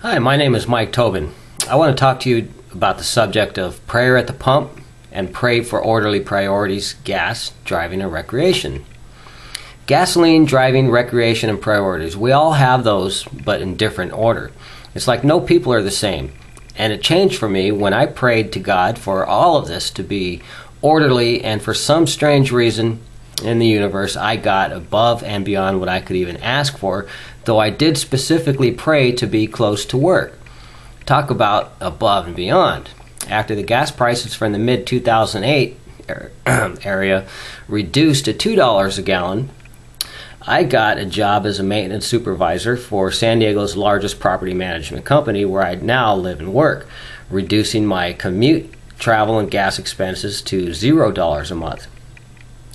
Hi, my name is Mike Tobin. I want to talk to you about the subject of prayer at the pump and pray for orderly priorities, gas, driving, and recreation. Gasoline, driving, recreation, and priorities. We all have those, but in different order. It's like no people are the same. And it changed for me when I prayed to God for all of this to be orderly, and for some strange reason in the universe, I got above and beyond what I could even ask for, though I did specifically pray to be close to work. Talk about above and beyond. After the gas prices from the mid-2008 area reduced to $2 a gallon, I got a job as a maintenance supervisor for San Diego's largest property management company, where I now live and work, reducing my commute, travel, and gas expenses to $0 a month.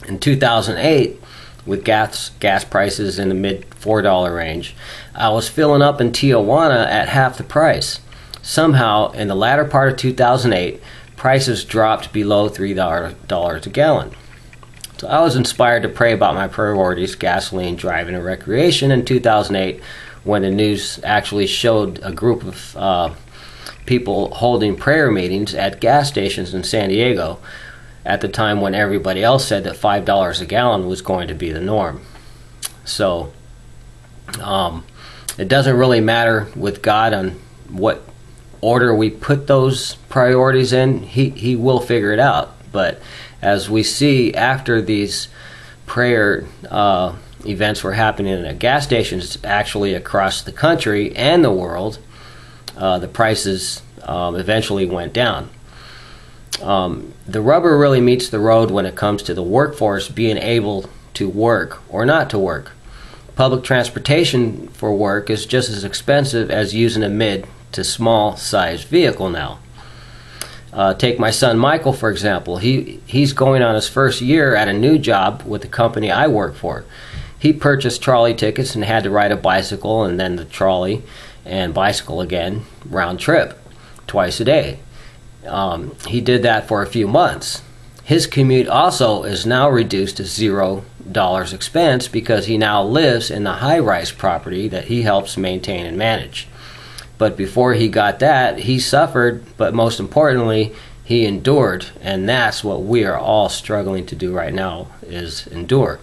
In 2008, with gas prices in the mid-$4 range, I was filling up in Tijuana at half the price. Somehow, in the latter part of 2008, prices dropped below $3 a gallon. So I was inspired to pray about my priorities, gasoline, driving, and recreation in 2008, when the news actually showed a group of people holding prayer meetings at gas stations in San Diego, at the time when everybody else said that $5 a gallon was going to be the norm. So it doesn't really matter with God on what order we put those priorities in. He will figure it out. But as we see, after these prayer events were happening at gas stations actually across the country and the world, the prices eventually went down. The rubber really meets the road when it comes to the workforce being able to work or not to work. Public transportation for work is just as expensive as using a mid to small sized vehicle now. Take my son Michael, for example. He's going on his first year at a new job with the company I work for. He purchased trolley tickets and had to ride a bicycle and then the trolley and bicycle again, round trip, twice a day. He did that for a few months. His commute also is now reduced to $0 expense because he now lives in the high-rise property that he helps maintain and manage. But before he got that, he suffered, but most importantly, he endured, and that's what we are all struggling to do right now, is endure.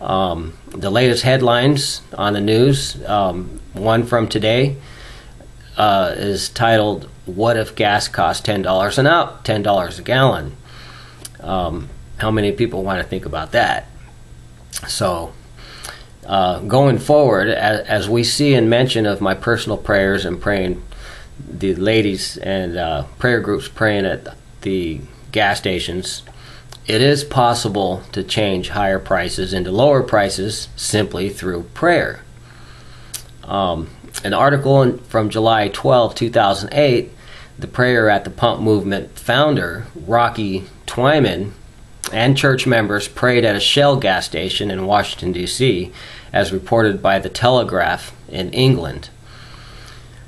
The latest headlines on the news, one from today, is titled, "What if gas costs $10 a gallon?" How many people want to think about that? So, going forward, as we see and mention of my personal prayers and praying, the ladies and prayer groups praying at the gas stations, it is possible to change higher prices into lower prices simply through prayer. An article from July 12, 2008, the Prayer at the Pump movement founder, Rocky Twyman, and church members prayed at a Shell gas station in Washington, D.C., as reported by the Telegraph in England.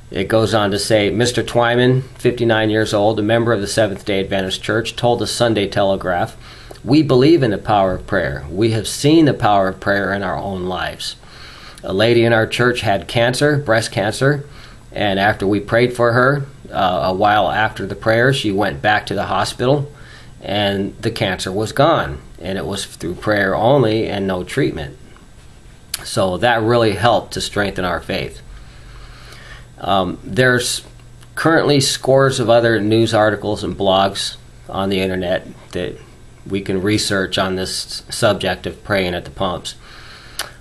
It goes on to say, Mr. Twyman, 59 years old, a member of the Seventh-day Adventist Church, told the Sunday Telegraph, "We believe in the power of prayer. We have seen the power of prayer in our own lives. A lady in our church had cancer, breast cancer, and after we prayed for her, a while after the prayer, she went back to the hospital, and the cancer was gone, and it was through prayer only and no treatment." So that really helped to strengthen our faith. There's currently scores of other news articles and blogs on the internet that we can research on this subject of praying at the pumps.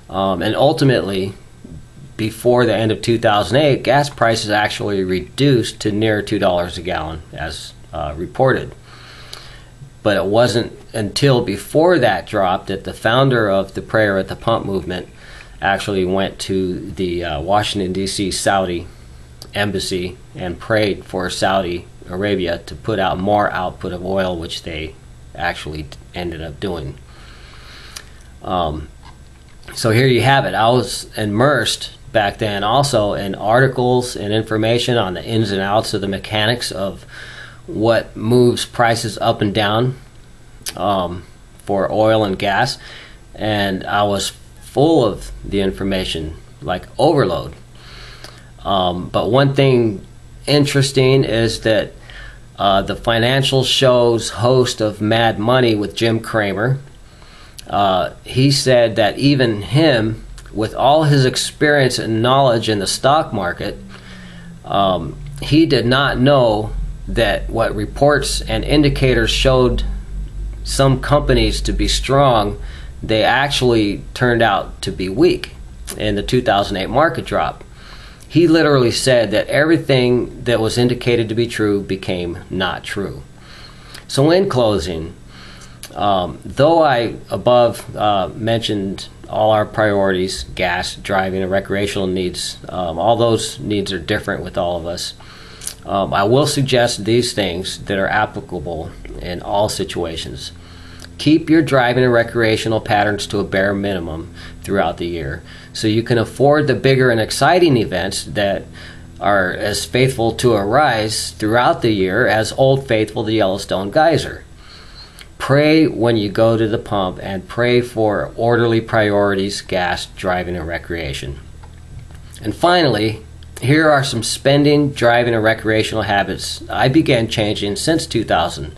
And ultimately, before the end of 2008, gas prices actually reduced to near $2 a gallon, as reported. But it wasn't until before that drop that the founder of the Prayer at the Pump movement actually went to the Washington, D.C. Saudi embassy and prayed for Saudi Arabia to put out more output of oil, which they actually ended up doing. So here you have it. I was immersed back then also in articles and information on the ins and outs of the mechanics of what moves prices up and down for oil and gas, and I was full of the information, like overload. But one thing interesting is that the financial show's host of Mad Money with Jim Cramer, he said that even him, with all his experience and knowledge in the stock market, he did not know that what reports and indicators showed some companies to be strong, they actually turned out to be weak in the 2008 market drop. He literally said that everything that was indicated to be true became not true. So in closing, though I above mentioned all our priorities, gas, driving, and recreational needs, all those needs are different with all of us. I will suggest these things that are applicable in all situations. Keep your driving and recreational patterns to a bare minimum throughout the year so you can afford the bigger and exciting events that are as faithful to a rise throughout the year as Old Faithful the Yellowstone Geyser. Pray when you go to the pump, and pray for orderly priorities, gas, driving, and recreation. And finally, here are some spending, driving, and recreational habits I began changing since 2000,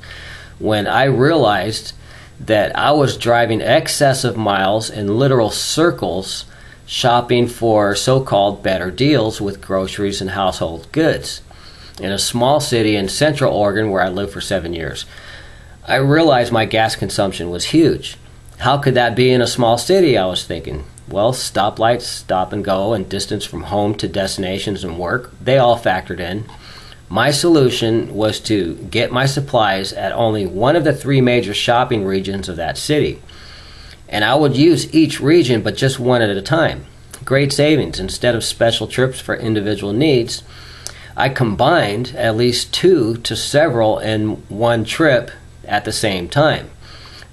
when I realized that I was driving excessive miles in literal circles shopping for so-called better deals with groceries and household goods in a small city in Central Oregon where I lived for 7 years. I realized my gas consumption was huge. How could that be in a small city, I was thinking. Well, stoplights, stop and go, and distance from home to destinations and work, they all factored in. My solution was to get my supplies at only one of the 3 major shopping regions of that city. And I would use each region, but just one at a time. Great savings. Instead of special trips for individual needs, I combined at least 2 to several in one trip at the same time.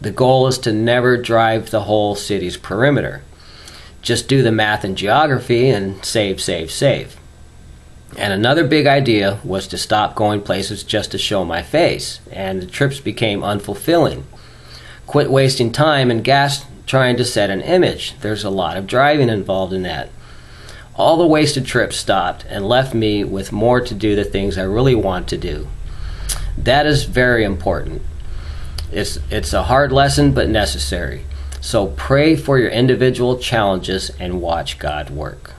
The goal is to never drive the whole city's perimeter. Just do the math and geography and save, save, save. And another big idea was to stop going places just to show my face, and the trips became unfulfilling. Quit wasting time and gas trying to set an image. There's a lot of driving involved in that. All the wasted trips stopped and left me with more to do the things I really want to do. That is very important. It's a hard lesson, but necessary. So pray for your individual challenges and watch God work.